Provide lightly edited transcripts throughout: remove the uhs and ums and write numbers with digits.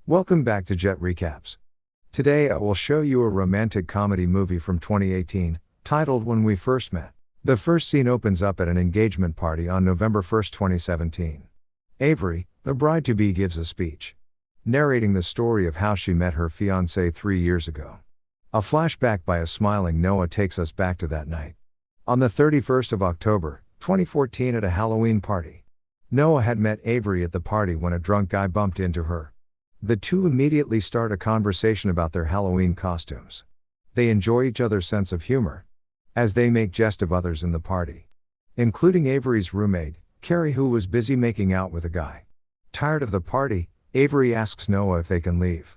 Welcome back to Jet Recaps. Today I will show you a romantic comedy movie from 2018, titled When We First Met. The first scene opens up at an engagement party on November 1, 2017. Avery, the bride-to-be, gives a speech, narrating the story of how she met her fiancé 3 years ago. A flashback by a smiling Noah takes us back to that night. On the 31st of October, 2014, at a Halloween party. Noah had met Avery at the party when a drunk guy bumped into her. The two immediately start a conversation about their Halloween costumes. They enjoy each other's sense of humor, as they make jest of others in the party, including Avery's roommate, Carrie, who was busy making out with a guy. Tired of the party, Avery asks Noah if they can leave.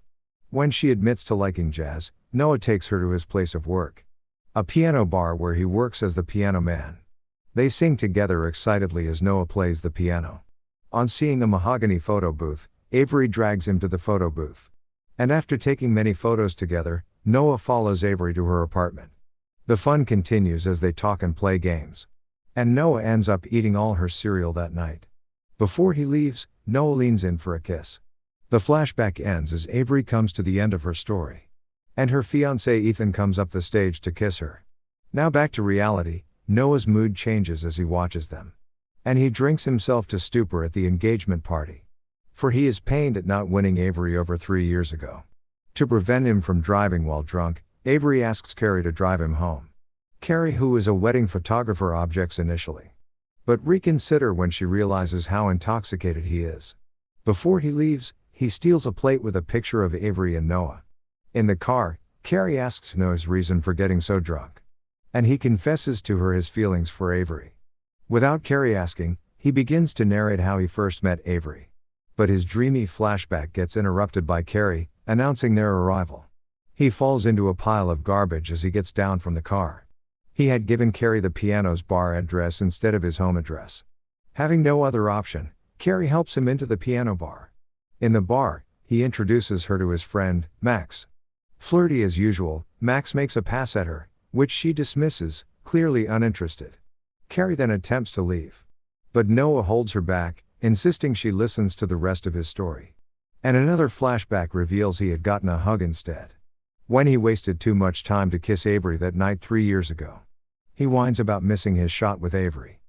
When she admits to liking jazz, Noah takes her to his place of work, a piano bar where he works as the piano man. They sing together excitedly as Noah plays the piano. On seeing a mahogany photo booth, Avery drags him to the photo booth. And after taking many photos together, Noah follows Avery to her apartment. The fun continues as they talk and play games. And Noah ends up eating all her cereal that night. Before he leaves, Noah leans in for a kiss. The flashback ends as Avery comes to the end of her story, and her fiancé Ethan comes up the stage to kiss her. Now back to reality. Noah's mood changes as he watches them, and he drinks himself to stupor at the engagement party. For he is pained at not winning Avery over 3 years ago. To prevent him from driving while drunk, Avery asks Carrie to drive him home. Carrie, who is a wedding photographer, objects initially, but reconsider when she realizes how intoxicated he is. Before he leaves, he steals a plate with a picture of Avery and Noah. In the car, Carrie asks Noah's reason for getting so drunk, and he confesses to her his feelings for Avery. Without Carrie asking, he begins to narrate how he first met Avery. But his dreamy flashback gets interrupted by Carrie, announcing their arrival. He falls into a pile of garbage as he gets down from the car. He had given Carrie the piano's bar address instead of his home address. Having no other option, Carrie helps him into the piano bar. In the bar, he introduces her to his friend, Max. Flirty as usual, Max makes a pass at her, which she dismisses, clearly uninterested. Carrie then attempts to leave, but Noah holds her back, insisting she listens to the rest of his story. And another flashback reveals he had gotten a hug instead, when he wasted too much time to kiss Avery that night 3 years ago. He whines about missing his shot with Avery,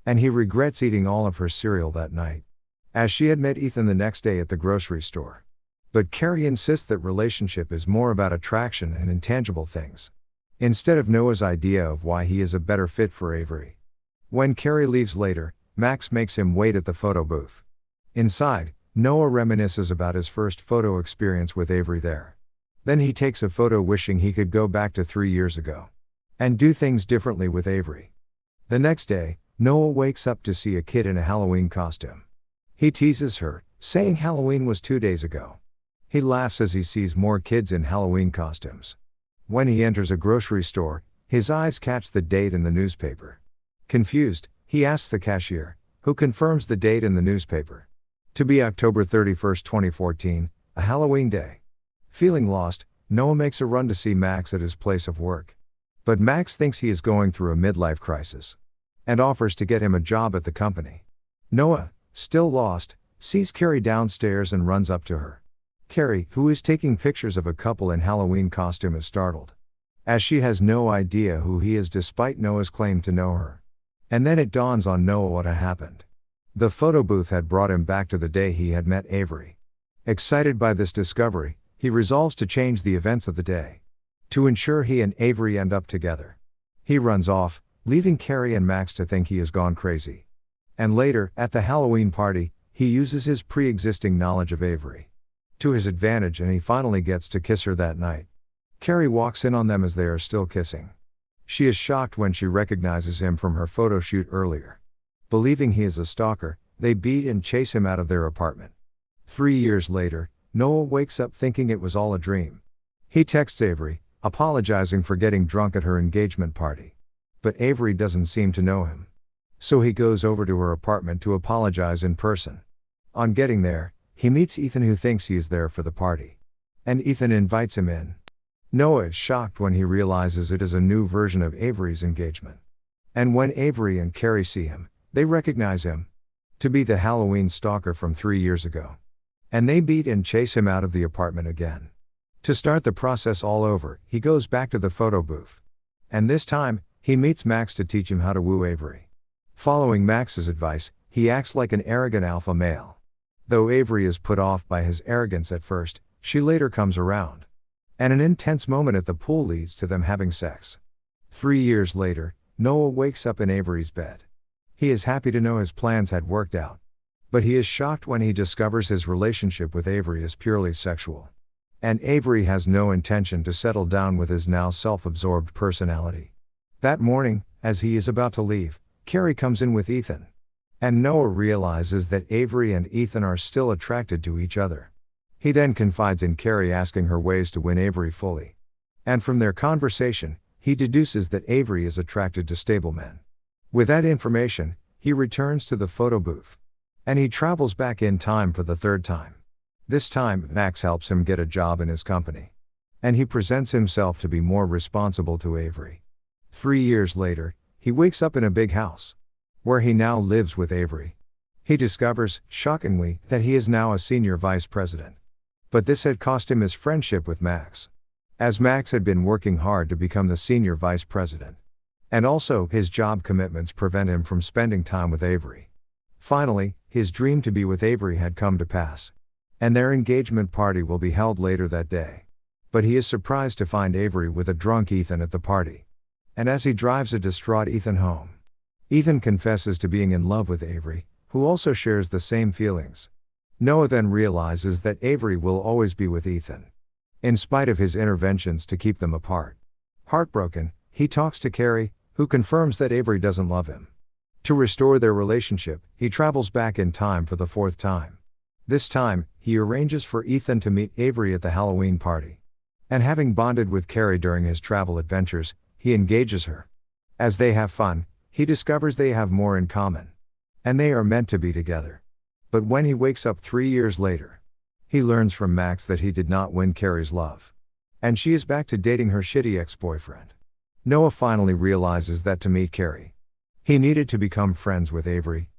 and he regrets eating all of her cereal that night, as she had met Ethan the next day at the grocery store. But Carrie insists that relationship is more about attraction and intangible things, instead of Noah's idea of why he is a better fit for Avery. When Carrie leaves later, Max makes him wait at the photo booth. Inside, Noah reminisces about his first photo experience with Avery there. Then he takes a photo wishing he could go back to 3 years ago and do things differently with Avery. The next day, Noah wakes up to see a kid in a Halloween costume. He teases her, saying Halloween was 2 days ago. He laughs as he sees more kids in Halloween costumes. When he enters a grocery store, his eyes catch the date in the newspaper. Confused, he asks the cashier, who confirms the date in the newspaper to be October 31, 2014, a Halloween day. Feeling lost, Noah makes a run to see Max at his place of work. But Max thinks he is going through a midlife crisis, and offers to get him a job at the company. Noah, still lost, sees Carrie downstairs and runs up to her. Carrie, who is taking pictures of a couple in Halloween costume, is startled, as she has no idea who he is despite Noah's claim to know her. And then it dawns on Noah what had happened. The photo booth had brought him back to the day he had met Avery. Excited by this discovery, he resolves to change the events of the day, to ensure he and Avery end up together. He runs off, leaving Carrie and Max to think he has gone crazy. And later, at the Halloween party, he uses his pre-existing knowledge of Avery to his advantage, and he finally gets to kiss her that night. Carrie walks in on them as they are still kissing. She is shocked when she recognizes him from her photo shoot earlier. Believing he is a stalker, they beat and chase him out of their apartment. 3 years later, Noah wakes up thinking it was all a dream. He texts Avery, apologizing for getting drunk at her engagement party. But Avery doesn't seem to know him, so he goes over to her apartment to apologize in person. On getting there, he meets Ethan, who thinks he is there for the party, and Ethan invites him in. Noah is shocked when he realizes it is a new version of Avery's engagement. And when Avery and Carrie see him, they recognize him to be the Halloween stalker from 3 years ago. and they beat and chase him out of the apartment again. To start the process all over, he goes back to the photo booth. And this time, he meets Max to teach him how to woo Avery. Following Max's advice, he acts like an arrogant alpha male. Though Avery is put off by his arrogance at first, she later comes around. And an intense moment at the pool leads to them having sex. 3 years later, Noah wakes up in Avery's bed. He is happy to know his plans had worked out. But he is shocked when he discovers his relationship with Avery is purely sexual. And Avery has no intention to settle down with his now self-absorbed personality. That morning, as he is about to leave, Carrie comes in with Ethan. And Noah realizes that Avery and Ethan are still attracted to each other. He then confides in Carrie, asking her ways to win Avery fully. And from their conversation, he deduces that Avery is attracted to stable men. With that information, he returns to the photo booth. And he travels back in time for the third time. This time, Max helps him get a job in his company. And he presents himself to be more responsible to Avery. 3 years later, he wakes up in a big house, where he now lives with Avery. He discovers, shockingly, that he is now a senior vice president. But this had cost him his friendship with Max, as Max had been working hard to become the senior vice president. And also, his job commitments prevent him from spending time with Avery. Finally, his dream to be with Avery had come to pass. And their engagement party will be held later that day. But he is surprised to find Avery with a drunk Ethan at the party. And as he drives a distraught Ethan home, Ethan confesses to being in love with Avery, who also shares the same feelings. Noah then realizes that Avery will always be with Ethan, in spite of his interventions to keep them apart. Heartbroken, he talks to Carrie, who confirms that Avery doesn't love him. To restore their relationship, he travels back in time for the 4th time. This time, he arranges for Ethan to meet Avery at the Halloween party. And having bonded with Carrie during his travel adventures, he engages her. As they have fun, he discovers they have more in common. And they are meant to be together. But when he wakes up 3 years later, he learns from Max that he did not win Carrie's love. And she is back to dating her shitty ex-boyfriend. Noah finally realizes that to meet Carrie, he needed to become friends with Avery.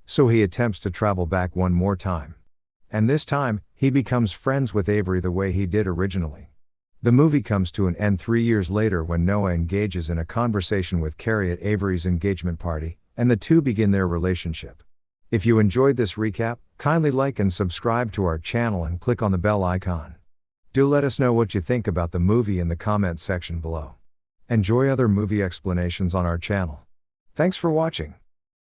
So he attempts to travel back one more time. And this time, he becomes friends with Avery the way he did originally. The movie comes to an end 3 years later when Noah engages in a conversation with Carrie at Avery's engagement party, and the two begin their relationship. If you enjoyed this recap, kindly like and subscribe to our channel and click on the bell icon. Do let us know what you think about the movie in the comments section below. Enjoy other movie explanations on our channel. Thanks for watching.